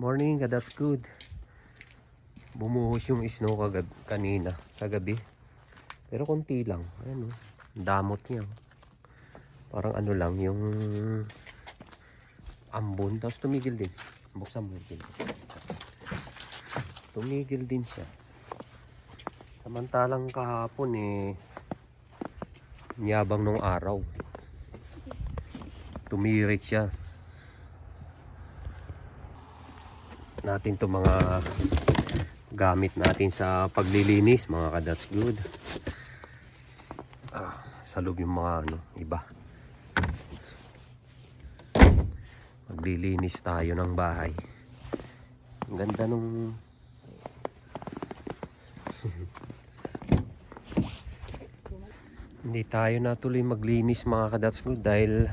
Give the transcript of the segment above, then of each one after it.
Morning, that's good. Bumuhos yung snow kagabi. Pero konti lang. Ayan, oh. Damot niya. Parang ano lang, yung ambon. Tapos tumigil din. Buksan mo din. Tumigil din siya. Samantalang kahapon niyabang nung araw. Tumirik siya. Natin to mga gamit natin sa paglilinis, mga ka-that's good. Sa loob yung mga iba. Maglilinis tayo ng bahay. Ang ganda nung hindi tayo natuloy maglinis, mga ka-that's good, dahil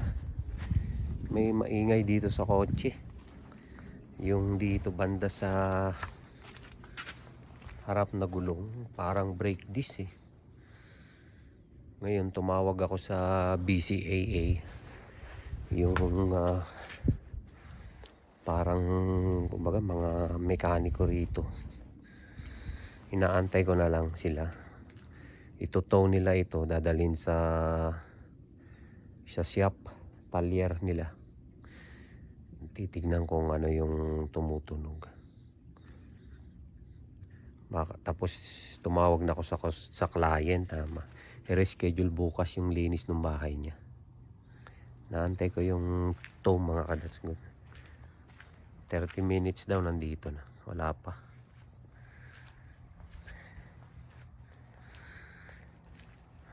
may maingay dito sa kotse. Yung dito banda sa harap na gulong, parang brake disc eh. Ngayon tumawag ako sa BCAA, yung parang kumbaga mga mekaniko rito. Inaantay ko na lang sila. Ito-tow nila ito, dadalhin sa shop, talyer nila. Titignan kung ano yung tumutunog. Tapos tumawag na ako sa client. I-reschedule bukas yung linis ng bahay niya. Naantay ko yung tow, mga ka-that's good. 30 minutes daw nandito na. Wala pa.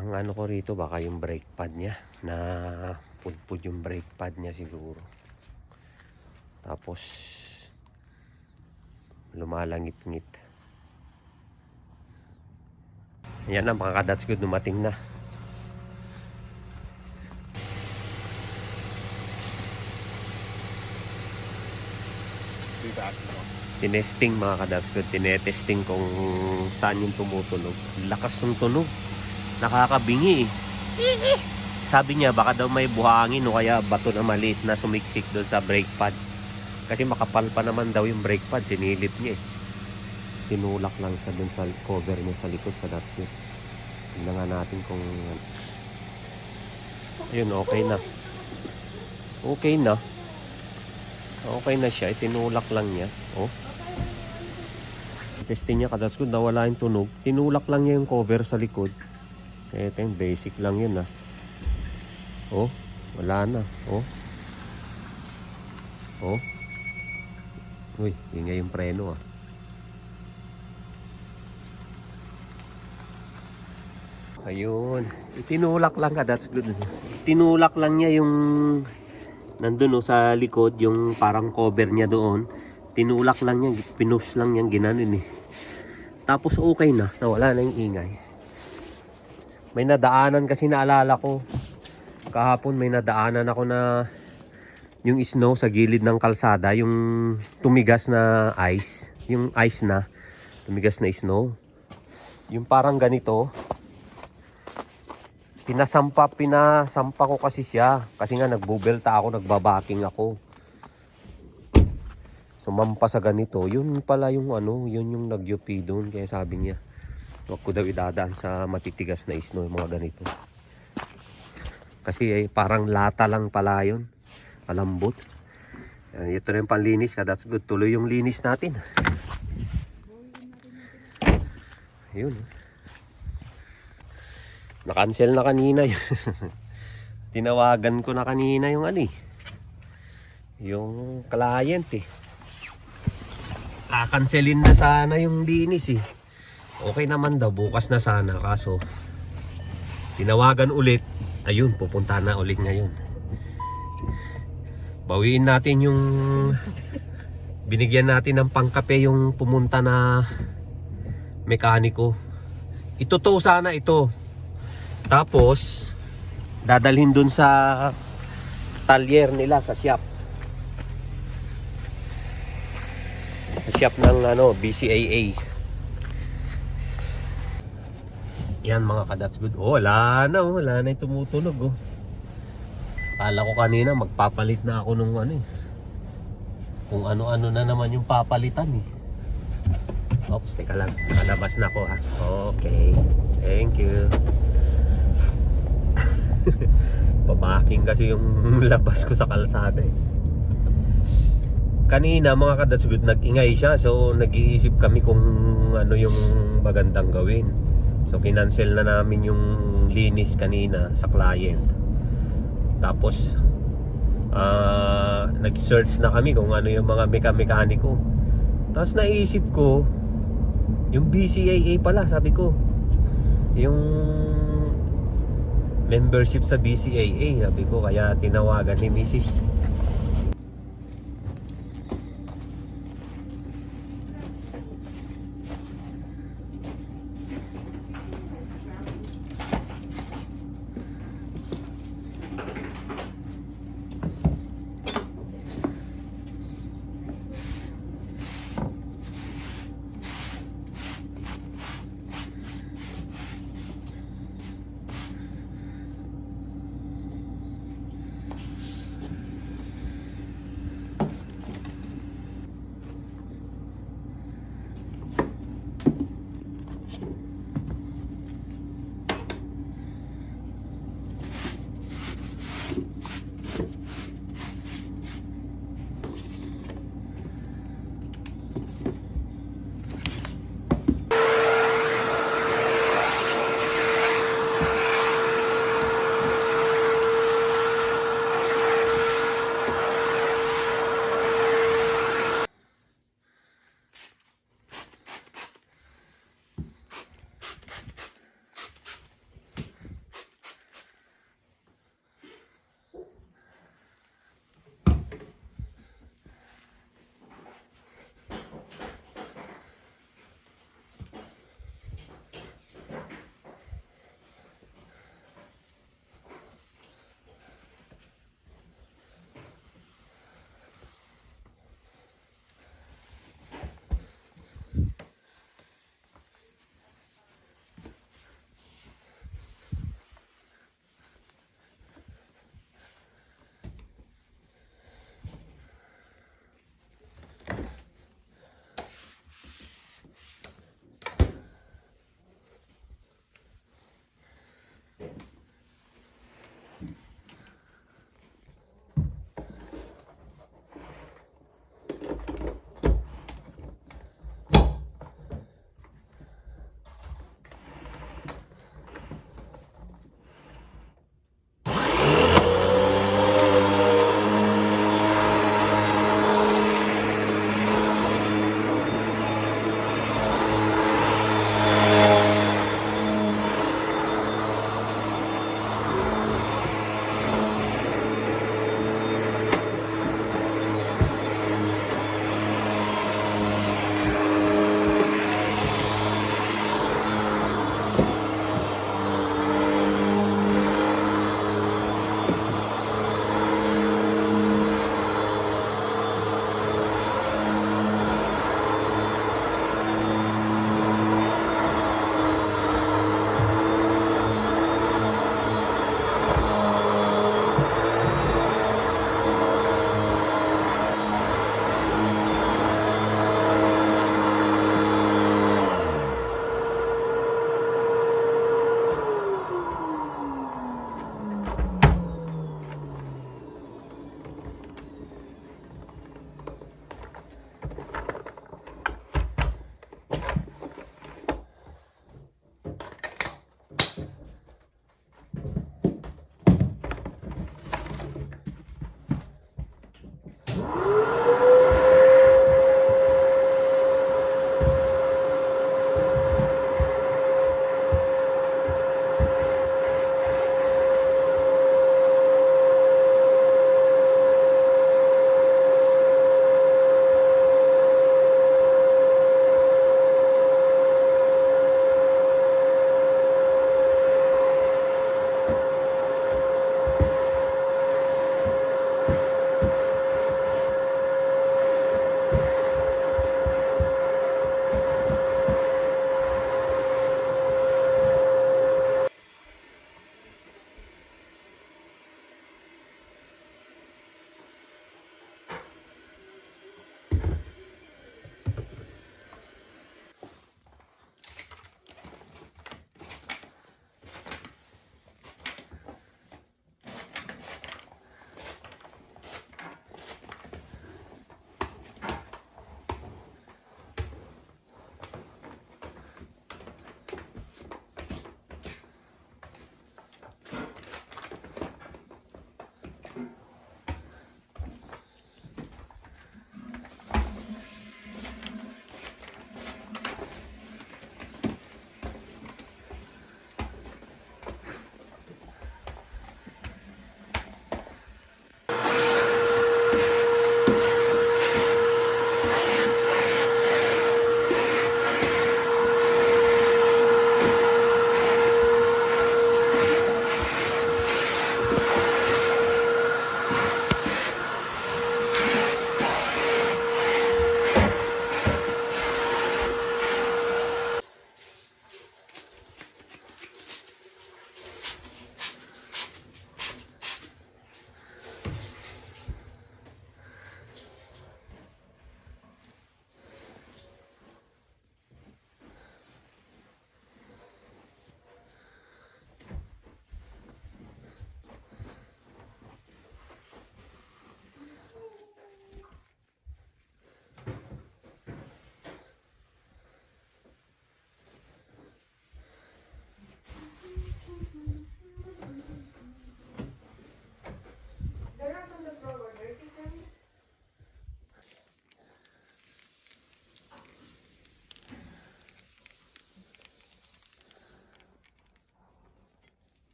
Ang ano ko rito, baka yung brake pad niya. Na pudpud yung brake pad niya siguro. Tapos lumalangit-ngit. Yan na, mga ka-that's good, dumating na. Tinesting, mga ka-that's good. Tinetesting kung saan yung tumutunog. Lakas ng tunog. Nakakabingi eh. Sabi niya baka daw may buhangin o kaya bato na maliit na sumiksik doon sa brake pad. Kasi makapal pa naman daw yung brake pad. Sinilip niya eh. Tinulak lang siya doon sa cover niya sa likod sa dashboard. Tignan nga natin kung ayun, okay na. Okay na. Okay na siya. Tinulak lang niya. Oh. Testing niya, ka-that's good, nawala yung tunog. Tinulak lang niya yung cover sa likod. Kaya ito yung basic lang yun ah. Oh. Wala na. Oh. Oh. Uy, ingay yung preno ah. Ayun. Itinulak lang, ka-that's good. Tinulak lang niya yung nandun sa likod, yung parang cover niya doon. Tinulak lang niya, pinush lang niya, ginanon eh. Tapos okay na, nawala na yung ingay. May nadaanan kasi, naalala ko kahapon, may nadaanan ako na yung snow sa gilid ng kalsada, yung tumigas na ice, yung ice na tumigas na snow, yung parang ganito. Pinasampa ko kasi siya. Kasi nga nagbubelta ako, nagbabaking ako. Sumampa sa ganito. Yun pala yung yun yung nagyupi doon. Kaya sabi niya, huwag ko daw idadaan sa matitigas na snow, yung mga ganito. Kasi parang lata lang pala yun. Malambot. Ito na yung panlinis, ka-that's good. Tuloy yung linis natin. Ayun. Na-cancel na kanina yun. Tinawagan ko na kanina yung yung client eh. Cancelin na sana yung linis eh. Okay naman daw, bukas na sana. Kaso tinawagan ulit. Ayun, pupunta na ulit ngayon. Bawiin natin yung binigyan natin ng pangkape yung pumunta na mekaniko. Ito sana ito. Tapos dadalhin dun sa talyer nila sa shop. Sa shop ng BCAA. Yan, mga ka-that's good. Oh, wala na yung tumutunog oh. Kala ko kanina magpapalit na ako nung kung ano-ano na naman yung papalitan eh. Oops, teka lang. Nalabas na ako ha. Okay. Thank you. Pabaking kasi yung labas ko sa kalsada eh. Kanina mga ka-That's Good, nag-ingay siya. So nag-iisip kami kung ano yung magandang gawin. So kinancel na namin yung linis kanina sa client. Tapos nag-search na kami kung ano yung mga meka-mekaniko. Tapos naisip ko yung BCAA pala, sabi ko. Yung membership sa BCAA, sabi ko, kaya tinawagan ni Mrs.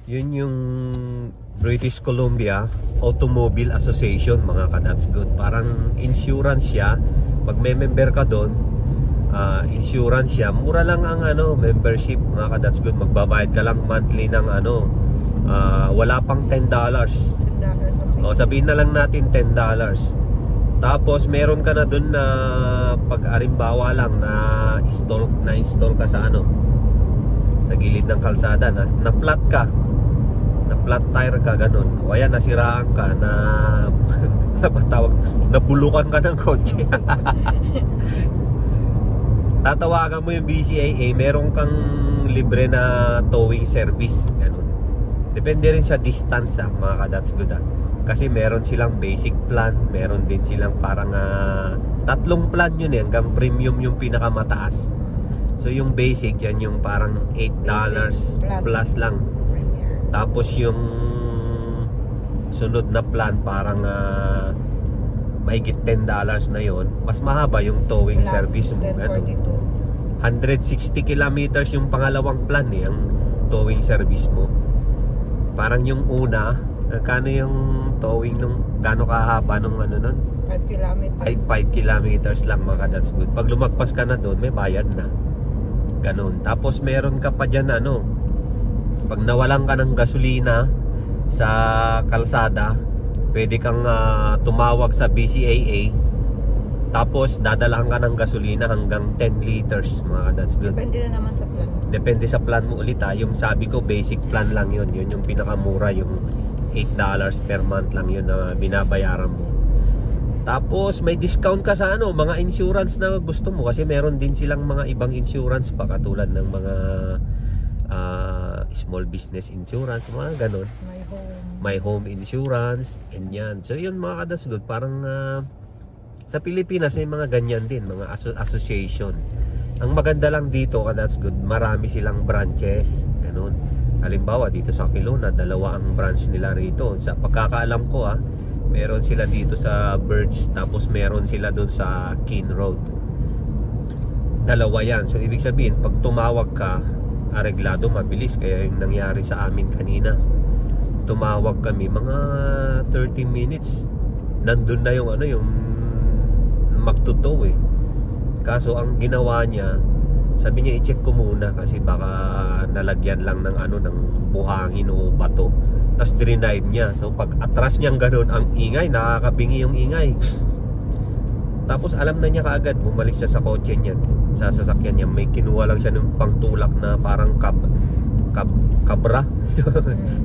Yun yung British Columbia Automobile Association, mga ka-that's good. Parang insurance siya. Pag may member ka doon, insurance siya. Mura lang ang membership, mga ka-that's good. Magbabayad ka lang monthly ng wala pang $10. O sabihin na lang natin $10. Tapos meron ka na doon na pag arimbawa lang na-install ka sa sa gilid ng kalsada, na flat ka, na flat tire ka, ganun, o ayan, nasiraan ka, nabulukan ka ng kotse. Tatawagan mo yung BCAA, meron kang libre na towing service, ganun. Depende rin sa distance, mga ka-that's good, kasi meron silang basic plan, meron din silang parang tatlong plan yun hanggang premium yung pinakamataas. So yung basic, yan yung parang $8 plus lang. Tapos yung sunod na plan parang mahigit $10 na yon. Mas mahaba yung towing plus service mo. 160 kilometers yung pangalawang plan ang towing service mo. Parang yung una, kano yung towing nung gano kahaba nung nun? 5 kilometers. 5 kilometers lang, mga that's good. Pag lumagpas ka na doon, may bayad na. Ganun. Tapos meron ka pa dyan pag nawalan ka ng gasolina sa kalsada, pwede kang tumawag sa BCAA, tapos dadalahan ka ng gasolina hanggang 10 liters, mga that's good. Depende na naman sa plan. Depende sa plan mo ulit yung sabi ko basic plan lang yun yung pinakamura, yung $8 per month lang yun na binabayaran mo. Tapos may discount ka sa mga insurance na gusto mo, kasi meron din silang mga ibang insurance pa, katulad ng mga small business insurance, mga ganon. My home insurance, and yan. So yun, mga ka-that's good, parang sa Pilipinas may mga ganyan din, mga association. Ang maganda lang dito, ka-that's good, marami silang branches, ganon. Halimbawa dito sa Kelowna, 2 ang branch nila rito. Sa pagkakaalam ko meron sila dito sa Birch, tapos meron sila doon sa Keene Road. 2 yan. So ibig sabihin, pag tumawag ka, areglado, mabilis. Kaya yung nangyari sa amin kanina, tumawag kami mga 30 minutes, nandun na yung yung magtutow Kaso ang ginawa niya, sabi niya i-check ko muna kasi baka nalagyan lang ng ng buhangin o bato. Tapos denied niya. So pag atras niyang ganun, ang ingay, nakakabingi yung ingay. Tapos alam na niya kaagad, bumalik siya sa kotse niya, sa sasakyan niya. May kinuha lang siya ng pangtulak na parang kabra.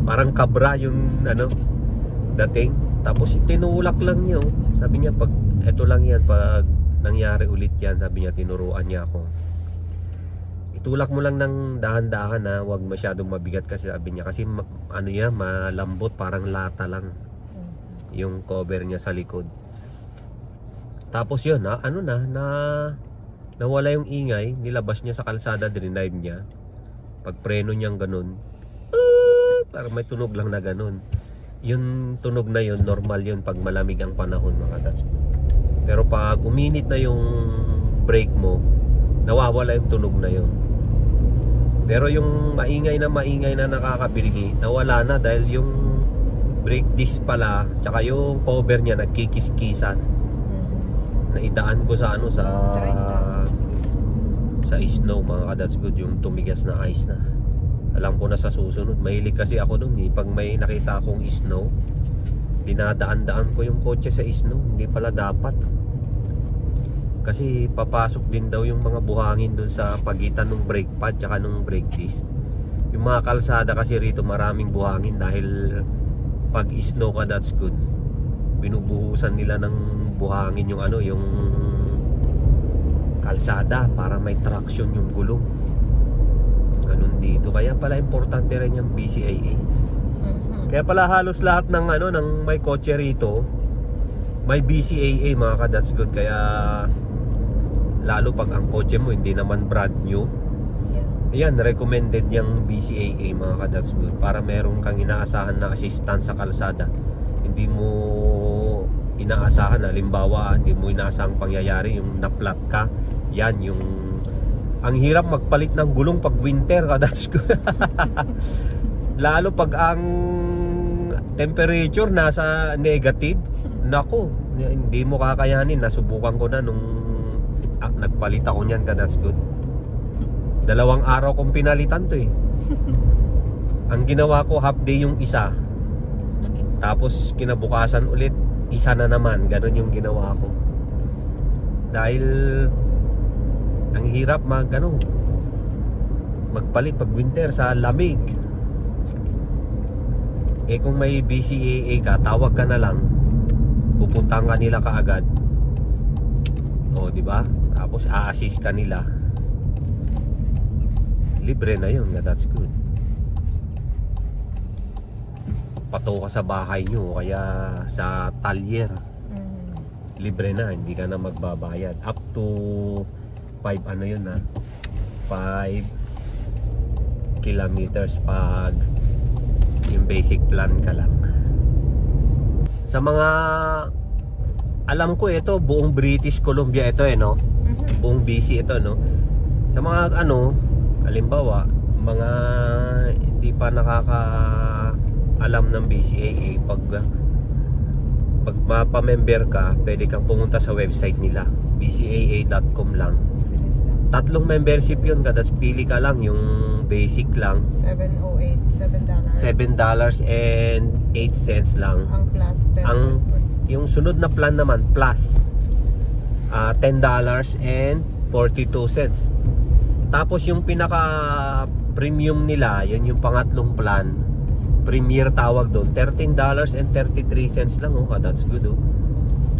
Parang kabra yung dating. Tapos tinulak lang niya. Sabi niya, pag eto lang yan, pag nangyari ulit yan, sabi niya, tinuruan niya ako. Itulak mo lang ng dahan-dahan wag masyadong mabigat, kasi sabi niya, kasi malambot, parang lata lang yung cover niya sa likod. Tapos yun nawala yung ingay, nilabas niya sa kalsada, dinive niya. Pag preno niyang ganun, parang may tunog lang na ganun. Yung tunog na yun, normal yun pag malamig ang panahon, mga that's. Pero pag uminit na yung brake mo, nawawala yung tunog na yun. Pero yung maingay na nakakabingi, nawala na, dahil yung brake disc pala, tsaka yung cover niya nagkikis-kisan. Naidaan ko sa sa snow, mga ka-that's good, yung tumigas na ice na. Alam ko na sa susunod, mahilig kasi ako dun pag may nakita akong snow, dinadaan-daan ko yung kotse sa snow. Hindi pala dapat, kasi papasok din daw yung mga buhangin dun sa pagitan ng brake pad tsaka ng brake disc. Yung mga kalsada kasi rito maraming buhangin, dahil pag snow ka, that's good, binubuhusan nila ng buhangin yung yung kalsada para may traction yung gulong. Ganun dito. Kaya pala importante rin yung BCAA. Kaya pala halos lahat ng ng may kotse rito may BCAA, mga ka-that's good. Kaya lalo pag ang kotse mo hindi naman brand new, ayan, recommended yung BCAA, mga ka-that's good, para meron kang inaasahan na assistance sa kalsada. Hindi mo inaasahan, halimbawa hindi mo inaasahang pangyayari yung na-flat ka. Yan yung ang hirap magpalit ng gulong pag winter, ka-that's good. Lalo pag ang temperature nasa negative, nako, hindi mo kakayanin. Nasubukan ko na nung nagpalit ako niyan ka, that's good. 2 araw kong pinalitan to eh. Ang ginawa ko, half day yung isa, tapos kinabukasan ulit isa na naman. Ganon yung ginawa ko. Dahil ang hirap magpalit pag winter sa lamig. Eh kung may BCAA ka, tawag ka na lang, pupuntahan ka nila kaagad. O, di ba? Tapos a-assist ka nila. Libre na yun, that's good. Pato ka sa bahay nyo, kaya sa talyer, libre na, hindi ka na magbabayad. Up to 5 kilometers pag yung basic plan ka lang. Sa mga alam ko, ito buong British Columbia ito no. Buong BC ito no. Sa mga halimbawa mga hindi pa alam ng BCAA, pag mapa-member ka, pwede kang pumunta sa website nila, bcaa.com lang. 3 membership yun, that's pili ka lang yung basic lang. $7 and 8 cents lang. Ang plus 10. Yung sunod na plan naman plus $10 and 42 cents. Tapos yung pinaka premium nila, yun yung pangatlong plan, premier tawag doon, $13 and 33 cents lang. That's good.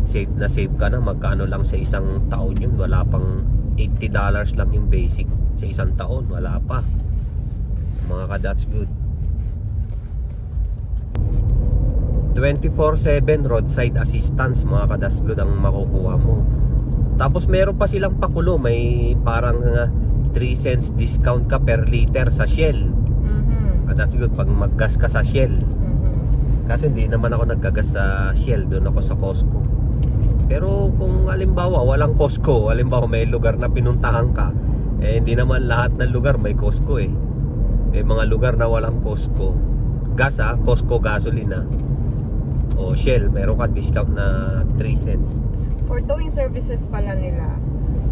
Safe na safe ka na. Magkano lang sa isang taon yun? Wala pang $80 lang yung basic sa isang taon. Wala pa mga that's good. 24/7 roadside assistance mga that's good ang makukuha mo. Tapos meron pa silang pakulo, may parang 3 cents discount ka per liter sa Shell. That's good pag maggas ka sa Shell. Kasi hindi naman ako naggagas sa Shell, doon ako sa Costco. Pero kung halimbawa walang Costco, halimbawa may lugar na pinuntahan ka, hindi naman lahat ng lugar may Costco eh. May mga lugar na walang Costco. Gas Costco gasolina. O Shell, meron ka discount na 3 cents. For towing services pala nila,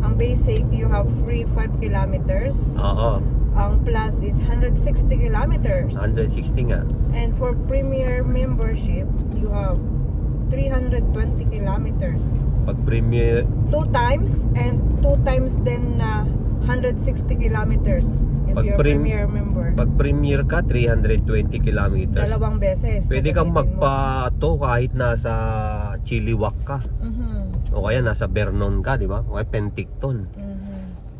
ang basic you have free 5 kilometers. Oo. Ang plus is 160 kilometers. 160 nga. And for premier membership, you have 320 kilometers. Pag premier 2 times and 2 times then 160 kilometers if Pag you're prim- premier member. Pag premier ka, 320 kilometers. 2 beses. Pwede kang gagamitin mo. magpato kahit nasa Chilliwack ka. O kaya nasa Vernon ka, di ba? O kaya Penticton.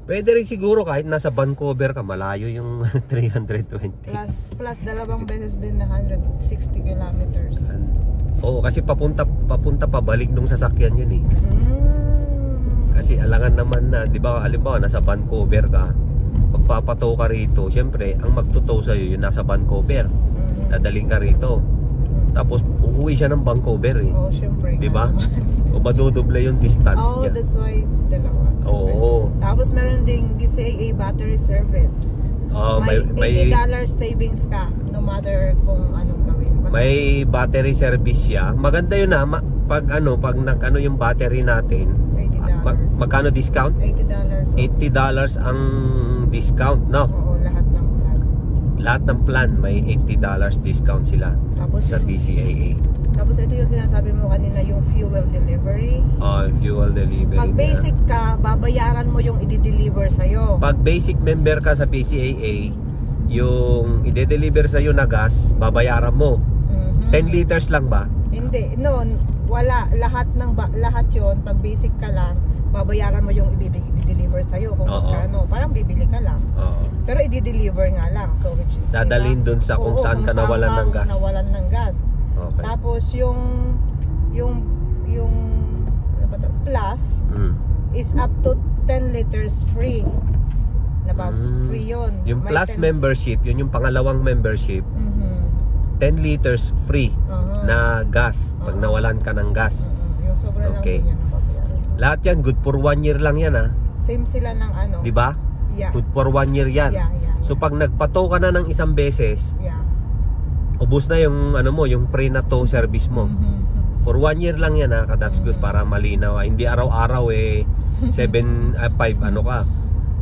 Pwede rin siguro kahit nasa Vancouver ka, malayo yung 320. Plus 2 beses din na 160 kilometers. Oo, kasi papunta pabalik nung sasakyan yun eh. Kasi alangan naman na, di ba, halimbawa nasa Vancouver ka, pagpapato ka rito, syempre ang magtutow sa'yo yung nasa Vancouver, dadaling ka rito, tapos uuwi siya ng Vancouver eh. Oo, syempre. Di ba? O madudoble yung distance niya. That's why dalawa. Oo. Tapos meron ding BCAA battery service. May $80 savings ka no matter kung anong gawin. May battery service siya. Maganda yun pag yung battery natin. $80. Magkano discount? $80. $80 ang discount, no? Oo, lahat ng plan. Lahat ng plan may $80 discount sila Tapos sa BCAA. Tapos ito yung sinasabi mo kanina, yung fuel delivery. Fuel delivery. Pag basic ka, babayaran mo yung i-deliver sa'yo. Pag basic member ka sa BCAA, yung i-deliver sa'yo na gas, babayaran mo. 10 liters lang ba? Hindi, no, wala. Lahat yon pag basic ka lang, babayaran mo yung i-deliver sa'yo kung magkano. Parang bibili ka lang. Pero i-deliver nga lang. So, which is, dadalhin dun sa kung saan ka nawalan ng gas. Nawalan ng gas. Okay. Tapos yung ano ba to? Plus is up to 10 liters free. Free yun. Yung May plus 10 membership, yun yung pangalawang membership, 10 liters free na gas pag nawalan ka ng gas. Yung sobra Okay. lang yun nababayaran. Lahat yan good for 1 year lang yan Same sila ng ano. di ba? Yeah. Good for 1 year yan. Yeah. So pag nagpato ka na ng isang beses, Yeah. ubos na yung ano mo, yung pre na tow service mo. For 1 year lang yan ha, that's good para malinaw. Hindi araw-araw 5 ano ka.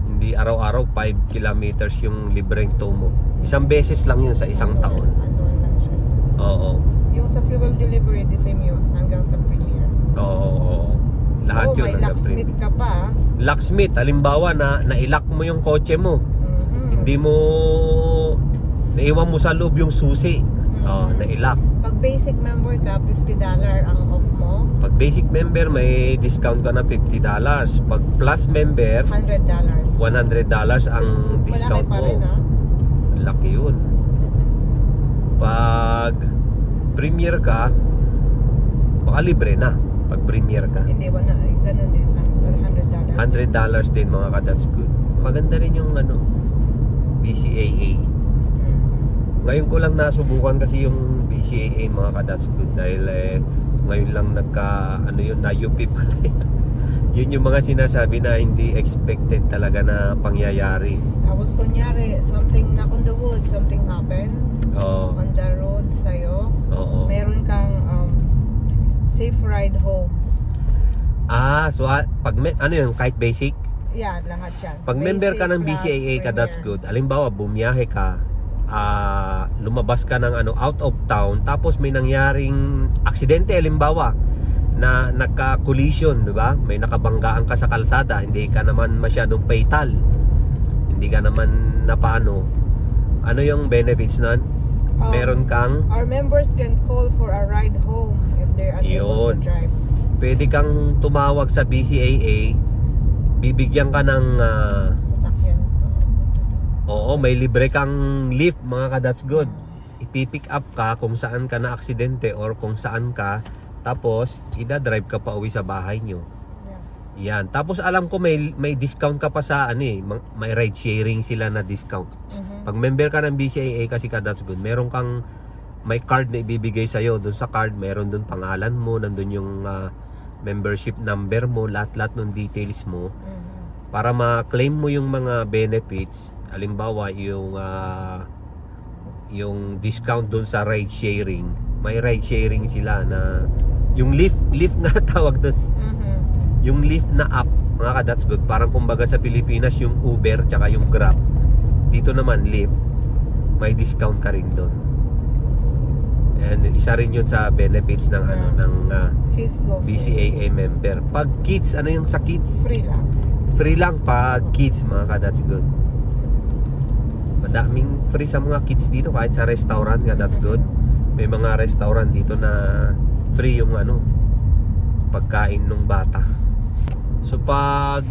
Hindi araw-araw 5 kilometers yung libreng tow mo. Isang beses lang yun sa isang taon. Ano lang siya. Oo. Yung sa fuel delivery, the same yun hanggang sa Premier. Oo. Lahat yun May hanggang locksmith premium. ka pa. Locksmith, halimbawa na nailak mo yung kotse mo. Hindi mo naiwan mo sa loob yung susi. Nailak. Pag basic member ka, $50 ang off mo. Pag basic member, may discount ka na $50. Pag plus member, $100. $100 ang discount pa mo. rin, ha? Laki yun. Pag premier ka, baka libre na. Pag premier ka, Hindi, ganun din. $100. $100 din mga ka-that's good. Maganda rin yung BCAA. Ngayon ko lang nasubukan kasi yung BCAA mga ka-that's good dahil ngayon lang na-UP pala. Yun yung mga sinasabi na hindi expected talaga na pangyayari. Tapos kunyari, something knock on the wood, something happened Oo. on the road sa'yo. Oo. Meron kang safe ride home. So pag kahit basic, Yeah, lahat yan. pag member ka ng Basic plus BCAA ka, that's Premier. good. Halimbawa, bumiyahe ka, lumabas ka ng out of town, tapos may nangyaring aksidente, halimbawa, na nagka-collision, di ba? May nakabanggaan ka sa kalsada, hindi ka naman masyadong fatal. Hindi ka naman napano. Ano yung benefits nun? Meron kang Our members can call for a ride home if they're unable Yun. to drive. pwede kang tumawag sa BCAA, bibigyan ka ng Sasakyan. may libre kang lift mga ka-that's good. Ipipick up ka kung saan ka na aksidente or kung saan ka, tapos ida-drive ka pa uwi sa bahay nyo. Yeah. Yan. Tapos alam ko may discount ka pa sa may ride sharing sila na discount. Pag member ka ng BCAA kasi ka-that's good, meron kang may card na ibibigay sa'yo. Doon sa card, meron doon pangalan mo, nandun yung membership number mo, lahat-lahat ng details mo. Para ma-claim mo yung mga benefits. Halimbawa, yung discount doon sa ride sharing. May ride sharing sila na yung lift na tawag doon. Yung lift na app, mga ka-that's good. Parang kumbaga sa Pilipinas yung Uber tsaka yung Grab. Dito naman lift, may discount ka rin doon. And isa rin yun sa benefits ng Kids go free. BCAA member. Pag kids, ano yung sa kids? Free lang. Free lang pag kids mga ka-that's good. Madaming free sa mga kids dito kahit sa restaurant ka, that's good. May mga restaurant dito na free yung pagkain ng bata. So pag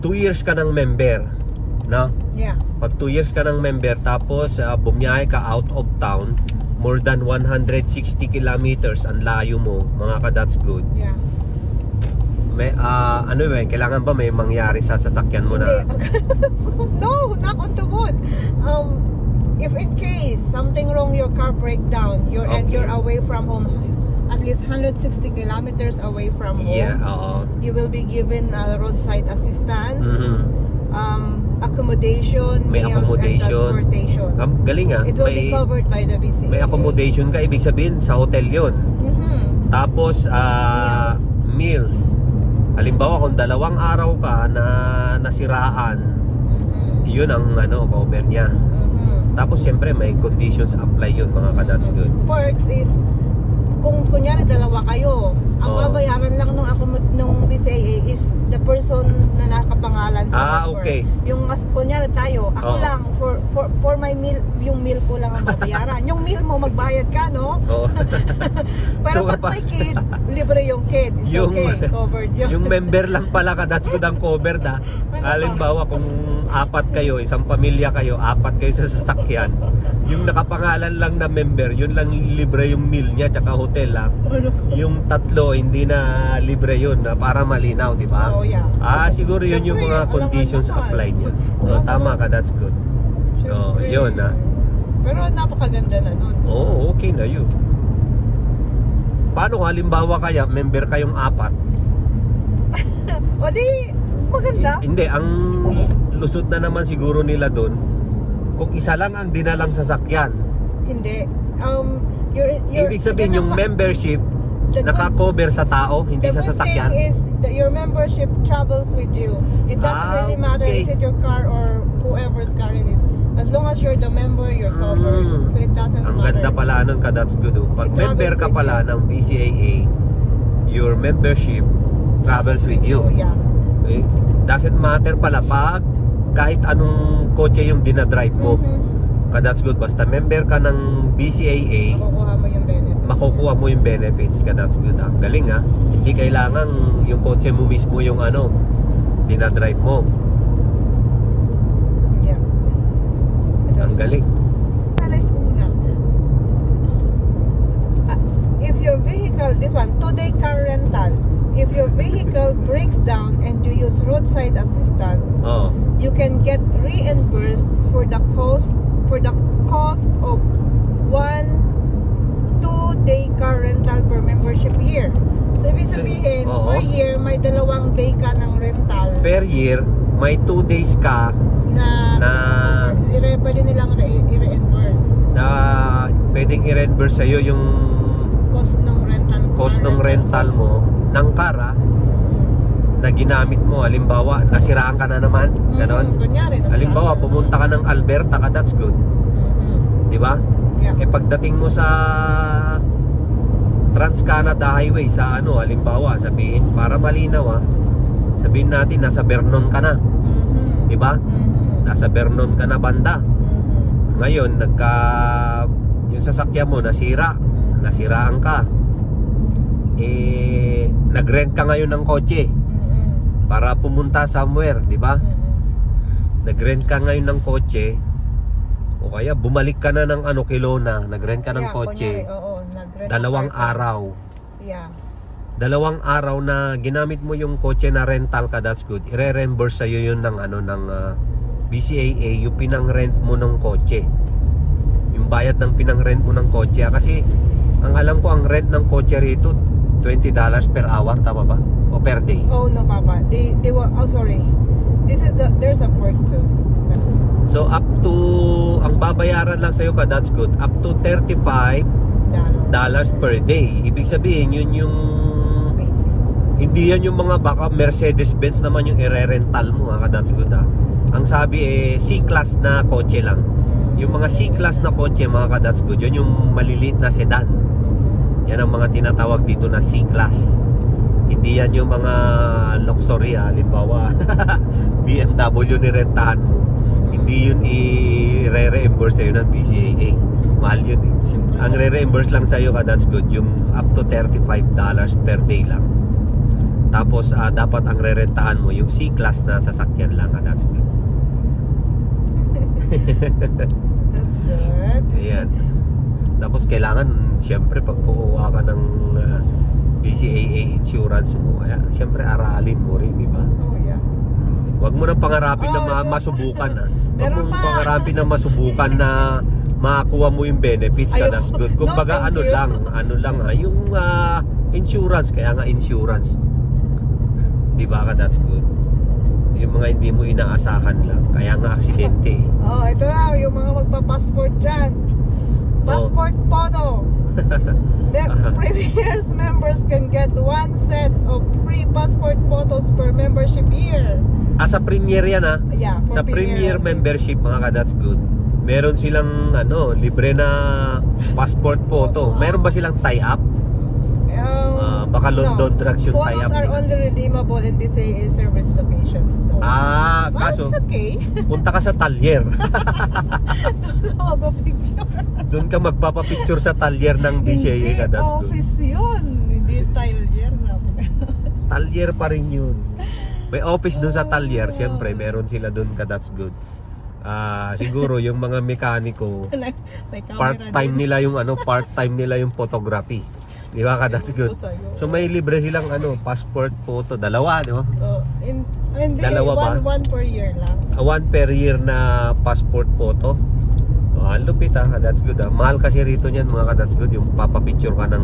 2 years ka ng member, no? Yeah. Pag 2 years ka ng member tapos bumiyahe ka out of town, more than 160 kilometers ang layo mo, mga ka-that's good. Yeah. May kailangan ba may mangyari sa sasakyan mo na? No, knock on the wood. If in case something wrong, your car break down, and you're away from home, at least 160 kilometers away from home. Yeah, oo. You will be given roadside assistance, accommodation, May meals, accommodation. and transportation. Galing It will be covered by the BCAA. May accommodation ka, ibig sabihin sa hotel yon. Tapos meals. Halimbawa kung 2 araw ka na nasiraan, yun ang cover niya. Tapos siyempre may conditions apply yun mga ka-that's good. Perks is kung kunyari 2 kayo, ang babayaran lang nung BCAA is the person na nakapangalan sa member. Okay. Yung kunyari tayo, ako lang for my meal, yung meal ko lang ang babayaran. Yung meal mo magbayad ka, no? Oo. Pero So, pag may kid, libre yung kid. It's okay, covered yun. Yung member lang pala ka-that's good ang covered ha. Halimbawa kung 4 kayo, isang pamilya kayo, 4 kayo sa sasakyan, yung nakapangalan lang na member, yun lang libre yung meal niya tsaka hotel lang. Yung 3 hindi na libre yun, para malinaw, di ba? Oh, yeah. Siguro yun yung Siyempre, mga alam conditions naman. apply niya. Tama ka, that's good. Siyempre. Yun ha. Pero napakaganda na nun. Oo, okay na yun. Paano kung halimbawa kaya member kayong 4? O di, maganda. Hindi, ang lusot na naman siguro nila doon kung isa lang ang dinalang sasakyan. Hindi. Ibig sabihin you're yung gonna- membership the good- naka-cover sa tao, hindi The sa good sasakyan. thing is that your membership travels with you. It doesn't really matter Okay. is it your car or whoever's car it is. As long as you're the member, you're covered. So it doesn't Ang matter. ganda pala nun ka, that's good. Oh. Pag It travels member ka with pala you. ng BCAA, your membership travels with you. Yeah. Okay? Doesn't matter pala pag kahit anong kotse yung dinadrive mo. Ka, that's good. Basta member ka ng BCAA, Makukuha mo yung benefits. makukuha mo yung benefits ka, that's good. Ang galing ha. Hindi kailangan yung kotse mo mismo yung dinadrive mo. Yeah. Ang galing. Analyze ko muna. If your vehicle, this one, 2-day car rental, if your vehicle breaks down and you use roadside assistance, Oh. you can get reimbursed for the cost of 1 2-day car rental per membership year. So ibig sabihin, Oo. per year may 2 day ka ng rental Per year, may 2 days ka na pwede nilang i-reimburse na pwedeng i-reimburse sa'yo yung cost ng rental cost ng rental mo ng car na ginamit mo. Halimbawa, nasiraan ka na naman. Ganon. Kunyari, Halimbawa, pumunta ka ng Alberta ka, that's good. Di ba? Yeah. Eh pagdating mo sa Trans-Canada Highway sa halimbawa, sabihin, para malinaw sabihin natin nasa Vernon ka na. Di ba? Nasa Vernon ka na banda. Ngayon, yung sasakyan mo nasiraan ka. Nag-rent ka ngayon ng kotse para pumunta somewhere, di ba? Nag-rent ka ngayon ng kotse o kaya bumalik ka na ng Kelowna, nag-rent ka ng kotse. Nag-rent 2 ng car. araw. Yeah. 2 araw na ginamit mo yung kotse na rental ka, that's good. I-reimburse sa'yo yun ng BCAA, yung pinang-rent mo ng kotse. Yung bayad ng pinang-rent mo ng kotse. Kasi ang alam ko, ang rent ng kotse rito $20 per hour, tama ba? O per day? Oh no, Papa. They were. Oh, sorry. There's a perk too. So up to, ang babayaran lang sa'yo ka, that's good, up to $35 per day. Ibig sabihin, yun yung Basic. hindi yan yung mga baka Mercedes-Benz naman yung i-rental mo ka, that's good Ang sabi C-class na kotse lang. Yung mga C-class na kotse mga ka, that's good. Yun yung maliliit na sedan. Yan ang mga tinatawag dito na C-class. Hindi yan yung mga luxury halimbawa BMW ni rentahan mo. Hindi yun i-reimburse sa'yo ng BCAA. Mahal yun Ang re-reimburse lang sa'yo ka, that's good, yung up to $35 per day lang. Tapos dapat ang re-rentahan mo yung C-class na sasakyan lang ka, that's good. That's good. Ayan. Tapos kailangan, syempre pag kukuha ka ng BCAA insurance mo, syempre aralin mo rin, di ba? Oh yeah. Huwag mo nang pangarapin na masubukan Huwag Meron mong pa. pangarapin na masubukan na makakuha mo yung benefits ka, Ayoko. that's good. No, Kumbaga thank you. yung insurance, kaya nga insurance. Di ba ka, that's good. Yung mga hindi mo inaasahan lang, kaya nga aksidente. Oh, ito na yung mga magpa-passport dyan. Passport photo. Previous members can get 1 set of free passport photos per membership year. Sa Premier yan Yeah, for Sa Premier only. membership mga ka, that's good. Meron silang libre na passport photo. Meron ba silang tie-up? Baka London Drugs yung tie-up Photos are nila. only redeemable in BCAA service locations. No. But Kaso it's okay. punta ka sa talyer. Mag-picture. Doon ka magpapapicture sa talyer ng BCAA ka, that's good. office yun. Hindi talyer na. Talyer pa rin yun. May office doon sa talyer, syempre meron sila doon ka, that's good. Siguro yung mga mekaniko, May camera part-time din. nila yung part-time nila yung photography. Di ba ka, that's good. So may libre silang passport photo, 2, di ba? Hindi, Dalawa ba? one per year lang. 1 per year na passport photo. Ang lupit that's good Mahal kasi rito niyan mga ka, that's good, yung papapicture ka ng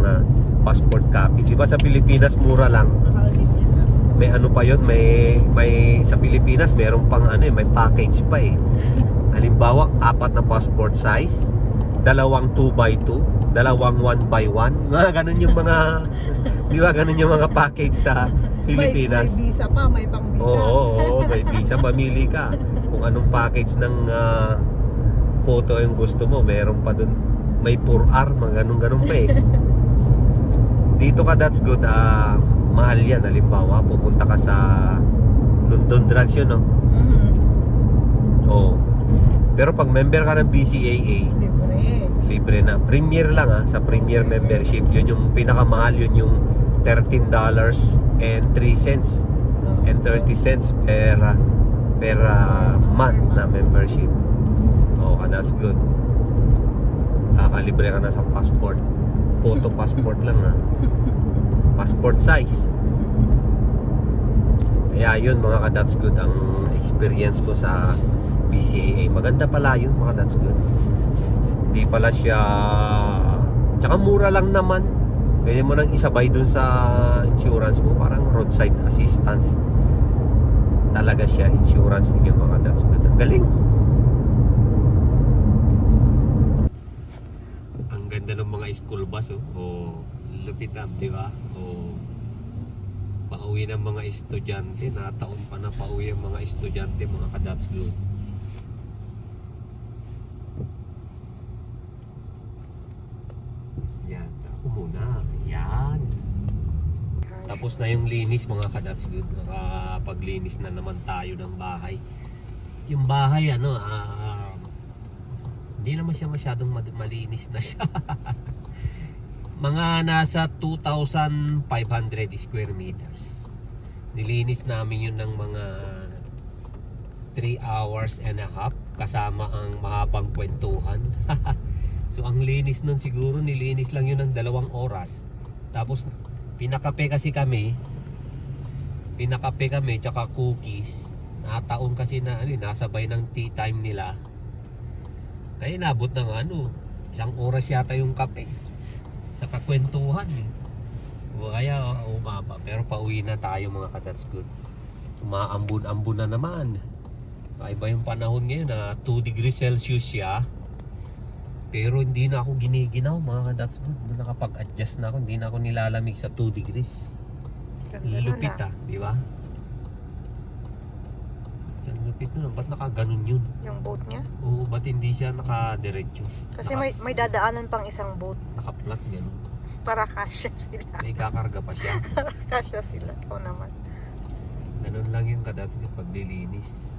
passport copy. Di ba sa Pilipinas mura lang? Mahal din yan. May pa yun, may sa Pilipinas meron pang may package pa Halimbawa, 4 na passport size, dalawang 2x2, dalawang 1x1. Mga ganun yung mga, di ba ganun yung mga package sa Pilipinas. May visa pa, may pang visa. Oo, may visa. Mamili ka kung anong package ng photo yung gusto mo. Meron pa dun, may 4R, mga ganun pa eh. Dito ka, that's good. Mahal yan. Halimbawa, pupunta ka sa London Drugs yun, no? Oo. Pero pag member ka ng BCAA, libre na. Premier lang sa Premier membership. Yun yung pinakamahal. Yun yung $13 and 3 cents and 30 cents per month na membership. Oh, that's good. Kakalibre ka na sa passport. Photo passport lang passport size. Kaya yun mga ka-that's good ang experience ko sa BCAA. Maganda pala yun mga that's good. Hindi pala siya, tsaka mura lang naman. Pwede mo nang isabay dun sa insurance mo. Parang roadside assistance talaga siya. Insurance din yung mga that's good. Ang galing. Ang ganda ng mga school bus lupit di ba? Pauwi ng mga estudyante. Nataon pa na pauwi ang mga estudyante mga ka-that's good. Yan, ako muna. Yan. Tapos na yung linis mga ka-that's good. Nakapaglinis na naman tayo ng bahay. Yung bahay hindi naman siya masyadong malinis na siya. Mga nasa 2,500 square meters. Nilinis namin yun ng mga 3 hours and a half kasama ang mahabang kwentuhan. So ang linis nun siguro nilinis lang yun ng 2 oras. Tapos pinakape kami tsaka cookies. Nataon kasi na nasabay ng tea time nila. Kaya nabot ng 1 oras yata yung kape sa kakwentuhan kaya umaba. Pero pauwi na tayo mga ka-that's good. Umaambun-ambun na naman. Iba yung panahon ngayon 2 degrees Celsius siya. Pero hindi na ako giniginaw mga ka-that's good. Nakapag-adjust na ako. Hindi na ako nilalamig sa 2 degrees. Lupit di ba? Lupit nun. Ba't nakaganon yun? Yung boat niya? Oo, ba't hindi siya nakadiretso? Kasi may dadaanan pang isang boat. Nakaplat gano'n. Para kasya sila. May kakarga pa siya. Kasya sila. Oo naman. Ganun lang yung ka-that's good paglilinis.